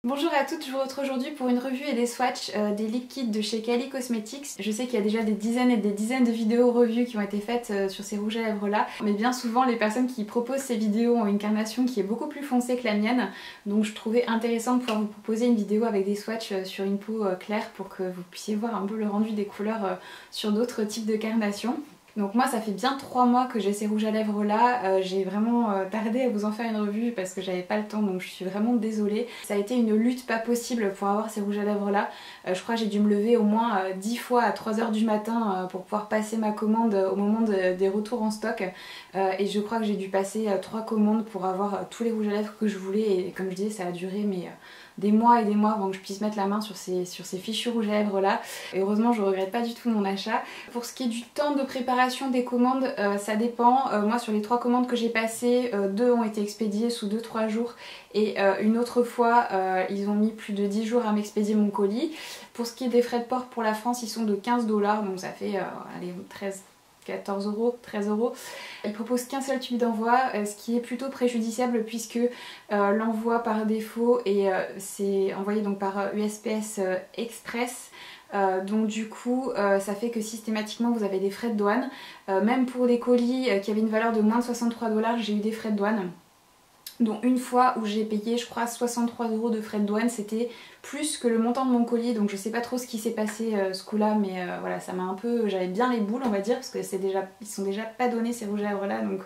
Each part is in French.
Bonjour à toutes, je vous retrouve aujourd'hui pour une revue et des swatchs des liquides de chez Kylie Cosmetics. Je sais qu'il y a déjà des dizaines et des dizaines de vidéos reviews qui ont été faites sur ces rouges à lèvres là, mais bien souvent les personnes qui proposent ces vidéos ont une carnation qui est beaucoup plus foncée que la mienne, donc je trouvais intéressant de pouvoir vous proposer une vidéo avec des swatchs sur une peau claire pour que vous puissiez voir un peu le rendu des couleurs sur d'autres types de carnations. Donc moi ça fait bien 3 mois que j'ai ces rouges à lèvres là, j'ai vraiment tardé à vous en faire une revue parce que j'avais pas le temps, donc je suis vraiment désolée. Ça a été une lutte pas possible pour avoir ces rouges à lèvres là, je crois que j'ai dû me lever au moins 10 fois à 3 h du matin pour pouvoir passer ma commande au moment des retours en stock, et je crois que j'ai dû passer 3 commandes pour avoir tous les rouges à lèvres que je voulais, et comme je disais ça a duré mais des mois et des mois avant que je puisse mettre la main sur ces fichus rouges à lèvres là, et heureusement je regrette pas du tout mon achat. Pour ce qui est du temps de préparation des commandes, ça dépend. Moi sur les 3 commandes que j'ai passées, 2 ont été expédiées sous 2-3 jours et une autre fois ils ont mis plus de 10 jours à m'expédier mon colis. Pour ce qui est des frais de port pour la France, ils sont de 15 $, donc ça fait allez, 14 €, 13 €. Ils proposent qu'un seul tube d'envoi, ce qui est plutôt préjudiciable puisque l'envoi par défaut c'est envoyé donc par USPS Express. Donc du coup ça fait que systématiquement vous avez des frais de douane. Même pour des colis qui avaient une valeur de moins de 63 $, j'ai eu des frais de douane. Donc une fois où j'ai payé je crois 63 € de frais de douane, c'était plus que le montant de mon colis, donc je sais pas trop ce qui s'est passé ce coup là, mais voilà, ça m'a un peu, j'avais bien les boules on va dire, parce que ils sont déjà pas donnés ces rouges à lèvres là, donc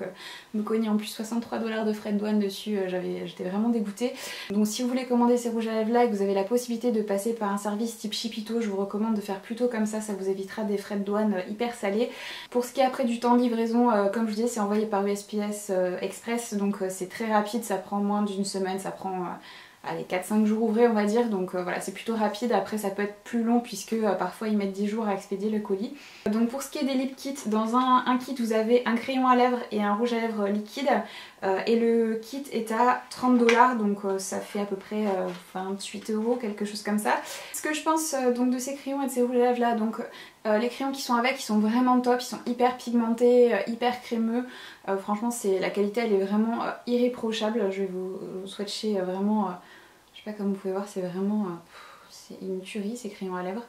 me cogner en plus 63 $ de frais de douane dessus, j'étais vraiment dégoûtée. Donc si vous voulez commander ces rouges à lèvres là et que vous avez la possibilité de passer par un service type Shipito, je vous recommande de faire plutôt comme ça vous évitera des frais de douane hyper salés. Pour ce qui est après du temps de livraison, comme je disais, c'est envoyé par USPS Express, donc c'est très rapide, ça prend moins d'une semaine, ça prend allez, 4-5 jours ouvrés on va dire, donc voilà, c'est plutôt rapide. Après ça peut être plus long puisque parfois ils mettent 10 jours à expédier le colis. Donc pour ce qui est des lip kits, dans un kit vous avez un crayon à lèvres et un rouge à lèvres liquide, et le kit est à 30 $, donc ça fait à peu près 28 €, quelque chose comme ça. Ce que je pense donc de ces crayons et de ces rouges à lèvres là, donc les crayons qui sont avec, ils sont vraiment top, ils sont hyper pigmentés, hyper crémeux. Franchement la qualité elle est vraiment irréprochable. Je vais vous swatcher vraiment, je sais pas, comme vous pouvez voir, c'est vraiment c'est une tuerie ces crayons à lèvres.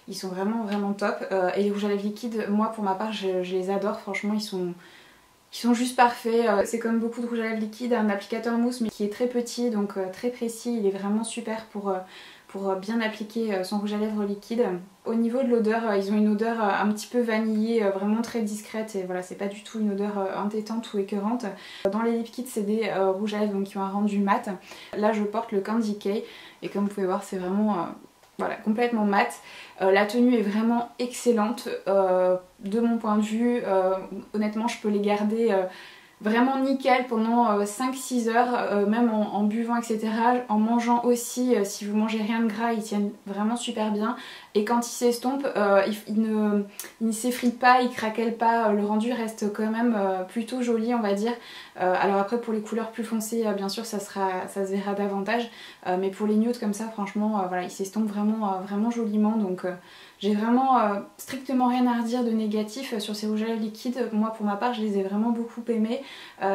Ils sont vraiment top. Et les rouges à lèvres liquides, moi pour ma part je les adore, franchement ils sont juste parfaits. C'est comme beaucoup de rouges à lèvres liquides, un applicateur mousse mais qui est très petit, donc très précis. Il est vraiment super pour bien appliquer son rouge à lèvres liquide. Au niveau de l'odeur, ils ont une odeur un petit peu vanillée, vraiment très discrète, et voilà, c'est pas du tout une odeur entêtante ou écœurante. Dans les lip kits, c'est des rouges à lèvres donc, qui ont un rendu mat. Là je porte le Candy K et comme vous pouvez voir c'est vraiment voilà, complètement mat. La tenue est vraiment excellente de mon point de vue. Honnêtement je peux les garder vraiment nickel pendant 5-6 heures, même en buvant etc. En mangeant aussi, si vous mangez rien de gras, ils tiennent vraiment super bien. Et quand ils s'estompent, ils ne s'effritent pas, ils craquellent pas, le rendu reste quand même plutôt joli on va dire. Alors après pour les couleurs plus foncées, bien sûr ça se verra davantage, mais pour les nudes comme ça franchement voilà, ils s'estompent vraiment joliment, donc j'ai vraiment strictement rien à redire de négatif sur ces rouges à lèvres liquides. Moi pour ma part je les ai vraiment beaucoup aimés,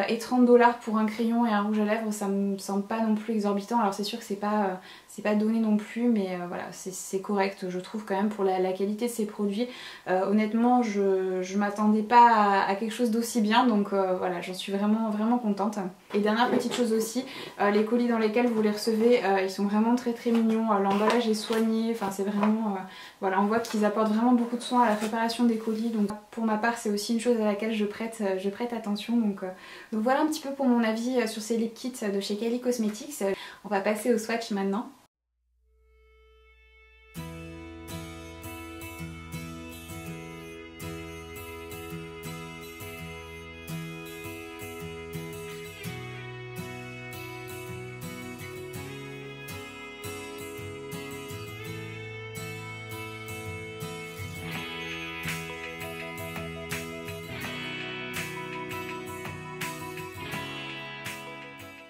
et 30 $ pour un crayon et un rouge à lèvres ça me semble pas non plus exorbitant. Alors c'est sûr que c'est pas donné non plus, mais voilà, c'est correct je trouve quand même pour la qualité de ces produits. Honnêtement je m'attendais pas à quelque chose d'aussi bien, donc voilà, j'en suis vraiment contente. Et dernière petite chose aussi, les colis dans lesquels vous les recevez, ils sont vraiment très mignons, l'emballage est soigné, enfin c'est vraiment voilà, on voit qu'ils apportent vraiment beaucoup de soin à la préparation des colis, donc pour ma part c'est aussi une chose à laquelle je prête attention. Donc voilà un petit peu pour mon avis sur ces lip kits de chez Kylie Cosmetics. On va passer au swatch maintenant.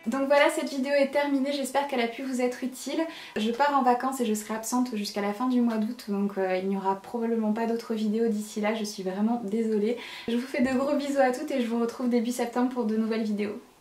Donc voilà, cette vidéo est terminée, j'espère qu'elle a pu vous être utile. Je pars en vacances et je serai absente jusqu'à la fin du mois d'août, donc il n'y aura probablement pas d'autres vidéos d'ici là, je suis vraiment désolée. Je vous fais de gros bisous à toutes et je vous retrouve début septembre pour de nouvelles vidéos.